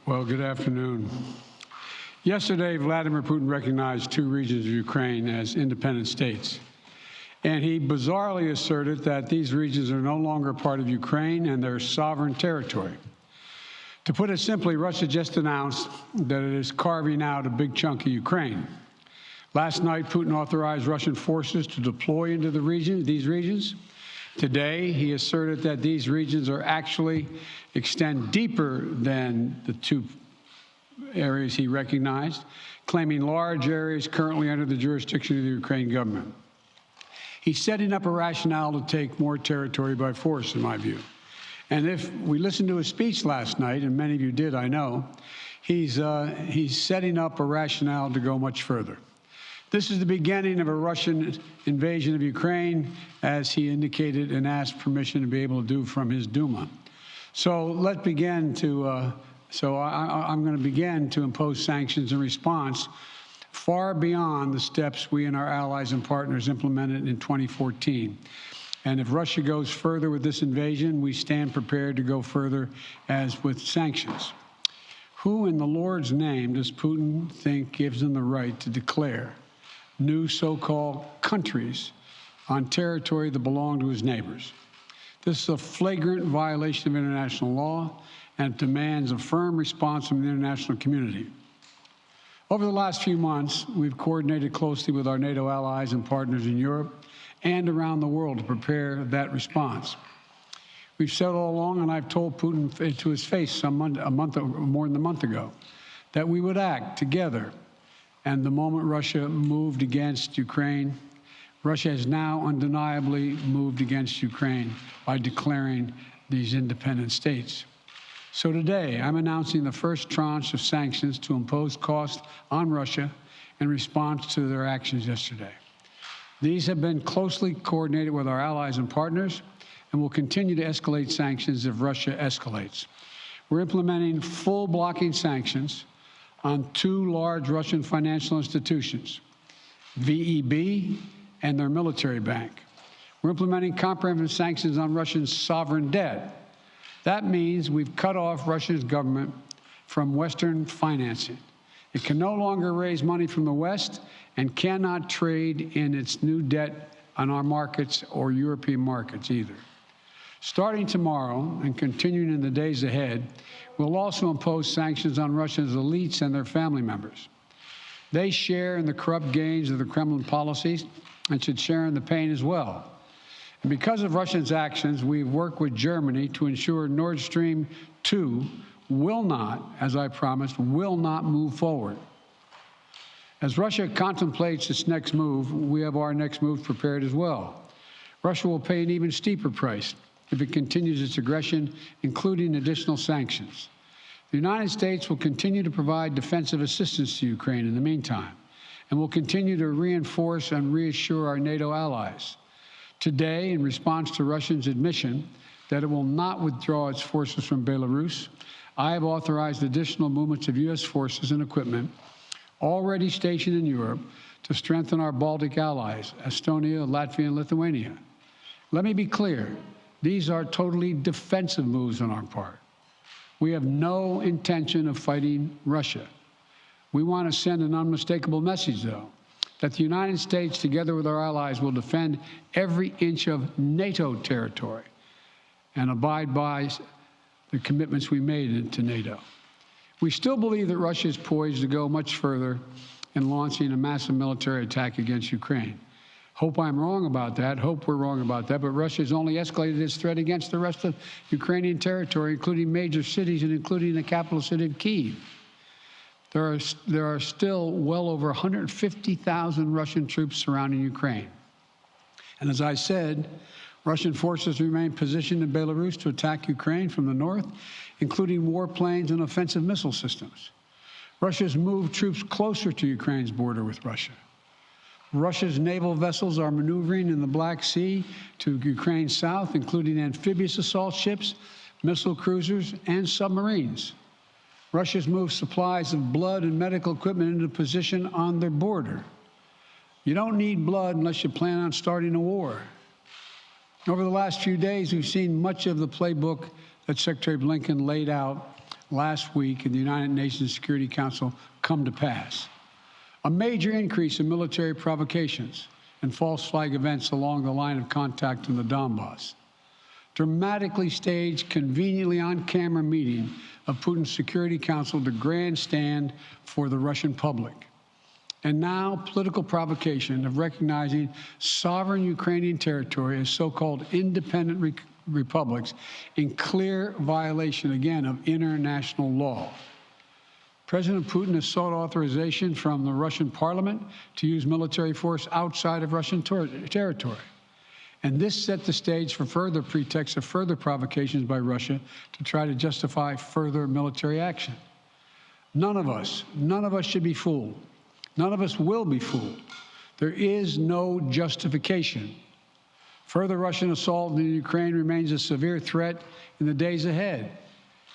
Well, good afternoon. Yesterday, Vladimir Putin recognized two regions of Ukraine as independent states. And he bizarrely asserted that these regions are no longer part of Ukraine and their sovereign territory. To put it simply, Russia just announced that it is carving out a big chunk of Ukraine. Last night, Putin authorized Russian forces to deploy into these regions. Today, he asserted that these regions are actually extend deeper than the two areas he recognized, claiming large areas currently under the jurisdiction of the Ukrainian government. He's setting up a rationale to take more territory by force, in my view. And if we listened to his speech last night, and many of you did, I know, he's setting up a rationale to go much further. This is the beginning of a Russian invasion of Ukraine, as he indicated and asked permission to be able to do from his Duma. So let's begin to, I'm going to begin to impose sanctions in response far beyond the steps we and our allies and partners implemented in 2014. And if Russia goes further with this invasion, we stand prepared to go further as with sanctions. Who in the Lord's name does Putin think gives him the right to declare new so-called countries on territory that belong to his neighbors? This is a flagrant violation of international law and demands a firm response from the international community. Over the last few months, we've coordinated closely with our NATO allies and partners in Europe and around the world to prepare that response. We've said all along, and I've told Putin to his face more than a month ago, that we would act together. And the moment Russia moved against Ukraine, Russia has now undeniably moved against Ukraine by declaring these independent states. So today, I'm announcing the first tranche of sanctions to impose costs on Russia in response to their actions yesterday. These have been closely coordinated with our allies and partners and will continue to escalate sanctions if Russia escalates. We're implementing full blocking sanctions on two large Russian financial institutions, VEB and their military bank. We're implementing comprehensive sanctions on Russian sovereign debt. That means we've cut off Russia's government from Western financing. It can no longer raise money from the West and cannot trade in its new debt on our markets or European markets either. Starting tomorrow and continuing in the days ahead, we'll also impose sanctions on Russia's elites and their family members. They share in the corrupt gains of the Kremlin policies and should share in the pain as well. And because of Russia's actions, we've worked with Germany to ensure Nord Stream 2 will not, as I promised, will not move forward. As Russia contemplates its next move, we have our next move prepared as well. Russia will pay an even steeper price if it continues its aggression, including additional sanctions. The United States will continue to provide defensive assistance to Ukraine in the meantime, and will continue to reinforce and reassure our NATO allies. Today, in response to Russia's admission that it will not withdraw its forces from Belarus, I have authorized additional movements of U.S. forces and equipment already stationed in Europe to strengthen our Baltic allies, Estonia, Latvia, and Lithuania. Let me be clear. These are totally defensive moves on our part. We have no intention of fighting Russia. We want to send an unmistakable message, though, that the United States, together with our allies, will defend every inch of NATO territory and abide by the commitments we made to NATO. We still believe that Russia is poised to go much further in launching a massive military attack against Ukraine. Hope I'm wrong about that. Hope we're wrong about that. But Russia has only escalated its threat against the rest of Ukrainian territory, including major cities and including the capital city of Kyiv. There are still well over 150,000 Russian troops surrounding Ukraine. And as I said, Russian forces remain positioned in Belarus to attack Ukraine from the north, including warplanes and offensive missile systems. Russia's moved troops closer to Ukraine's border with Russia. Russia's naval vessels are maneuvering in the Black Sea to Ukraine's south, including amphibious assault ships, missile cruisers, and submarines. Russia's moved supplies of blood and medical equipment into position on their border. You don't need blood unless you plan on starting a war. Over the last few days, we've seen much of the playbook that Secretary Blinken laid out last week in the United Nations Security Council come to pass. A major increase in military provocations and false flag events along the line of contact in the Donbass. Dramatically staged, conveniently on-camera meeting of Putin's Security Council to grandstand for the Russian public. And now political provocation of recognizing sovereign Ukrainian territory as so-called independent republics in clear violation, again, of international law. President Putin has sought authorization from the Russian parliament to use military force outside of Russian territory. And this set the stage for further pretexts of further provocations by Russia to try to justify further military action. None of us should be fooled. None of us will be fooled. There is no justification. Further Russian assault in Ukraine remains a severe threat in the days ahead.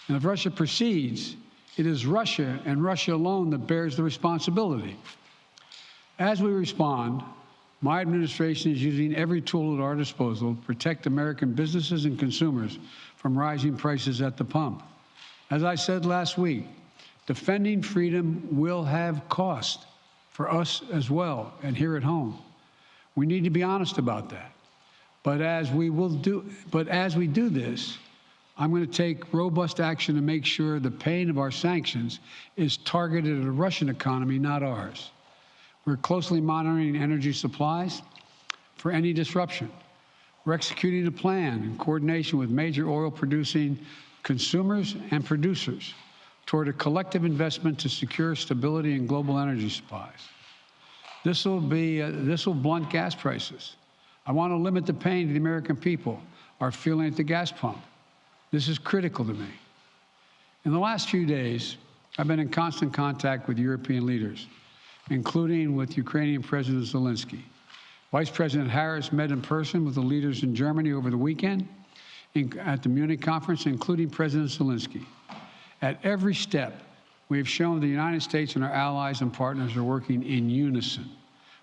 And if Russia proceeds, it is Russia and Russia alone that bears the responsibility. As we respond, my administration is using every tool at our disposal to protect American businesses and consumers from rising prices at the pump. As I said last week, defending freedom will have cost for us as well and here at home. We need to be honest about that. But as we do this, I'm going to take robust action to make sure the pain of our sanctions is targeted at the Russian economy, not ours. We're closely monitoring energy supplies for any disruption. We're executing a plan in coordination with major oil-producing consumers and producers toward a collective investment to secure stability in global energy supplies. This will blunt gas prices. I want to limit the pain the American people are feeling at the gas pump. This is critical to me. In the last few days, I've been in constant contact with European leaders, including with Ukrainian President Zelensky. Vice President Harris met in person with the leaders in Germany over the weekend at the Munich conference, including President Zelensky. At every step, we have shown the United States and our allies and partners are working in unison,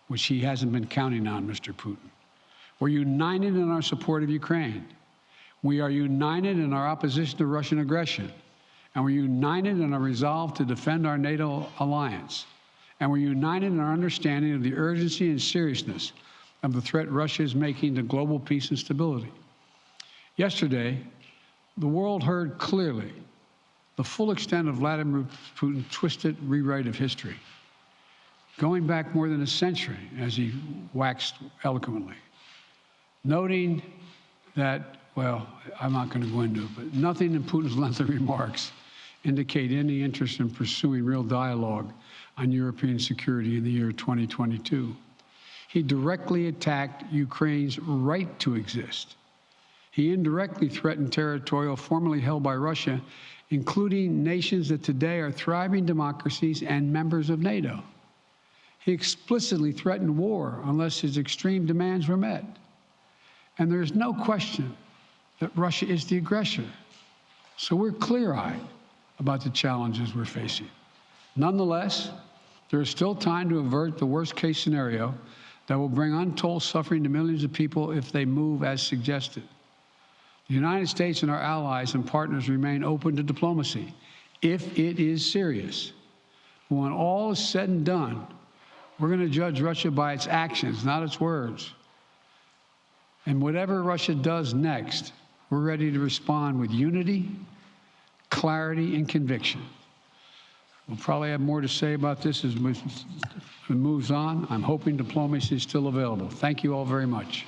which he hasn't been counting on, Mr. Putin. We're united in our support of Ukraine. We are united in our opposition to Russian aggression. And we're united in our resolve to defend our NATO alliance. And we're united in our understanding of the urgency and seriousness of the threat Russia is making to global peace and stability. Yesterday, the world heard clearly the full extent of Vladimir Putin's twisted rewrite of history, going back more than a century, as he waxed eloquently, noting that, well, I'm not going to go into it, but nothing in Putin's lengthy remarks indicate any interest in pursuing real dialogue on European security in the year 2022. He directly attacked Ukraine's right to exist. He indirectly threatened territory formerly held by Russia, including nations that today are thriving democracies and members of NATO. He explicitly threatened war unless his extreme demands were met. And there's no question that Russia is the aggressor. So we're clear-eyed about the challenges we're facing. Nonetheless, there is still time to avert the worst-case scenario that will bring untold suffering to millions of people if they move as suggested. The United States and our allies and partners remain open to diplomacy if it is serious. When all is said and done, we're going to judge Russia by its actions, not its words. And whatever Russia does next, we're ready to respond with unity, clarity, and conviction. We'll probably have more to say about this as it moves on. I'm hoping diplomacy is still available. Thank you all very much.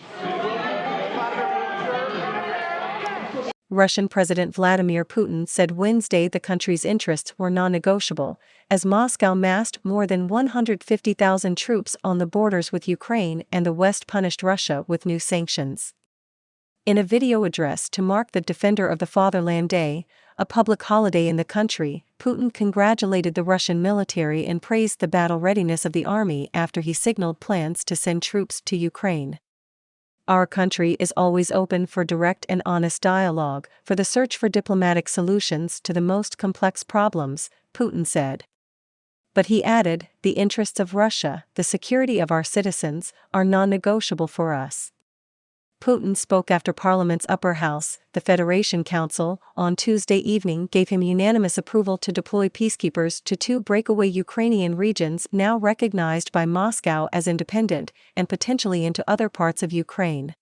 Russian President Vladimir Putin said Wednesday the country's interests were non-negotiable, as Moscow massed more than 150,000 troops on the borders with Ukraine and the West punished Russia with new sanctions. In a video address to mark the Defender of the Fatherland Day, a public holiday in the country, Putin congratulated the Russian military and praised the battle readiness of the army after he signaled plans to send troops to Ukraine. Our country is always open for direct and honest dialogue, for the search for diplomatic solutions to the most complex problems, Putin said. But he added, the interests of Russia, the security of our citizens, are non-negotiable for us. Putin spoke after Parliament's upper house, the Federation Council, on Tuesday evening gave him unanimous approval to deploy peacekeepers to 2 breakaway Ukrainian regions now recognized by Moscow as independent, and potentially into other parts of Ukraine.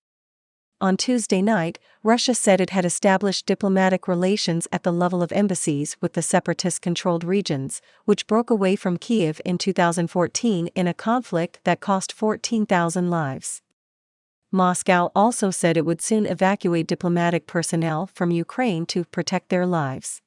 On Tuesday night, Russia said it had established diplomatic relations at the level of embassies with the separatist-controlled regions, which broke away from Kyiv in 2014 in a conflict that cost 14,000 lives. Moscow also said it would soon evacuate diplomatic personnel from Ukraine to protect their lives.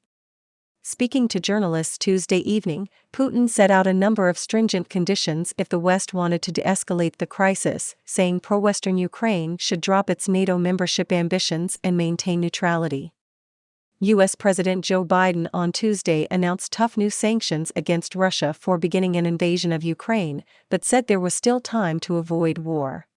Speaking to journalists Tuesday evening, Putin set out a number of stringent conditions if the West wanted to de-escalate the crisis, saying pro-Western Ukraine should drop its NATO membership ambitions and maintain neutrality. U.S. President Joe Biden on Tuesday announced tough new sanctions against Russia for beginning an invasion of Ukraine, but said there was still time to avoid war.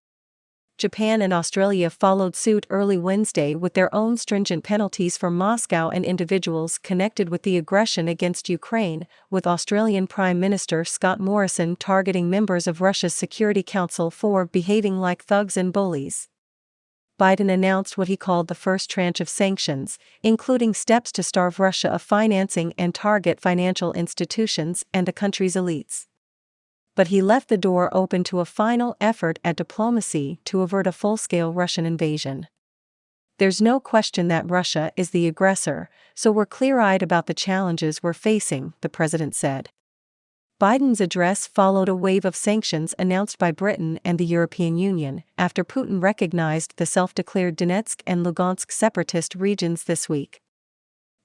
Japan and Australia followed suit early Wednesday with their own stringent penalties for Moscow and individuals connected with the aggression against Ukraine, with Australian Prime Minister Scott Morrison targeting members of Russia's Security Council for behaving like thugs and bullies. Biden announced what he called the first tranche of sanctions, including steps to starve Russia of financing and target financial institutions and the country's elites. But he left the door open to a final effort at diplomacy to avert a full-scale Russian invasion. "There's no question that Russia is the aggressor, so we're clear-eyed about the challenges we're facing," the president said. Biden's address followed a wave of sanctions announced by Britain and the European Union after Putin recognized the self-declared Donetsk and Lugansk separatist regions this week.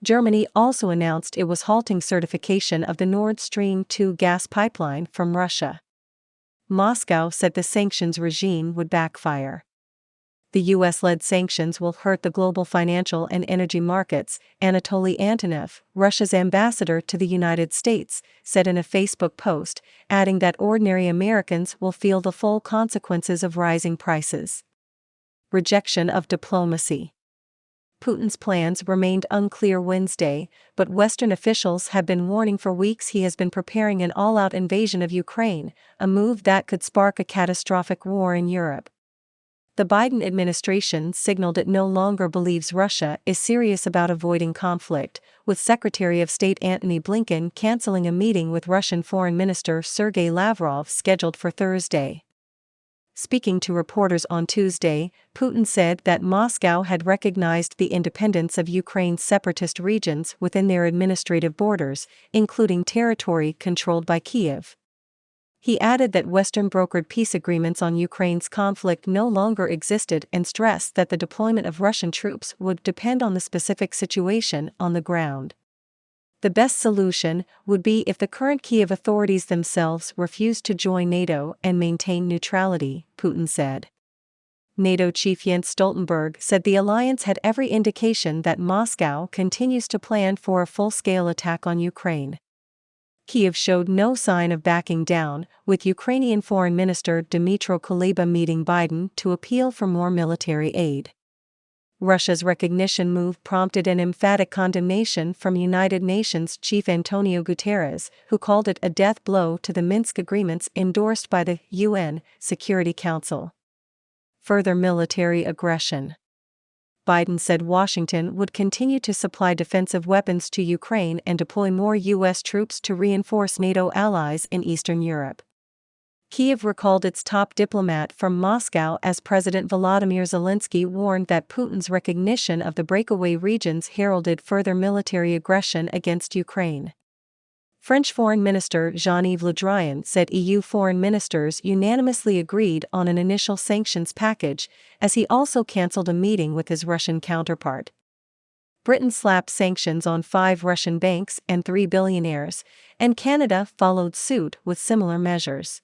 Germany also announced it was halting certification of the Nord Stream 2 gas pipeline from Russia. Moscow said the sanctions regime would backfire. The U.S.-led sanctions will hurt the global financial and energy markets, Anatoly Antonov, Russia's ambassador to the United States, said in a Facebook post, adding that ordinary Americans will feel the full consequences of rising prices. Rejection of diplomacy. Putin's plans remained unclear Wednesday, but Western officials have been warning for weeks he has been preparing an all-out invasion of Ukraine, a move that could spark a catastrophic war in Europe. The Biden administration signaled it no longer believes Russia is serious about avoiding conflict, with Secretary of State Antony Blinken canceling a meeting with Russian Foreign Minister Sergei Lavrov scheduled for Thursday. Speaking to reporters on Tuesday, Putin said that Moscow had recognized the independence of Ukraine's separatist regions within their administrative borders, including territory controlled by Kyiv. He added that Western-brokered peace agreements on Ukraine's conflict no longer existed and stressed that the deployment of Russian troops would depend on the specific situation on the ground. The best solution would be if the current Kyiv authorities themselves refused to join NATO and maintain neutrality, Putin said. NATO chief Jens Stoltenberg said the alliance had every indication that Moscow continues to plan for a full-scale attack on Ukraine. Kyiv showed no sign of backing down, with Ukrainian Foreign Minister Dmytro Kuleba meeting Biden to appeal for more military aid. Russia's recognition move prompted an emphatic condemnation from United Nations Chief Antonio Guterres, who called it a death blow to the Minsk agreements endorsed by the UN Security Council. Further military aggression. Biden said Washington would continue to supply defensive weapons to Ukraine and deploy more U.S. troops to reinforce NATO allies in Eastern Europe. Kyiv recalled its top diplomat from Moscow as President Volodymyr Zelensky warned that Putin's recognition of the breakaway regions heralded further military aggression against Ukraine. French Foreign Minister Jean-Yves Le Drian said EU foreign ministers unanimously agreed on an initial sanctions package, as he also cancelled a meeting with his Russian counterpart. Britain slapped sanctions on 5 Russian banks and 3 billionaires, and Canada followed suit with similar measures.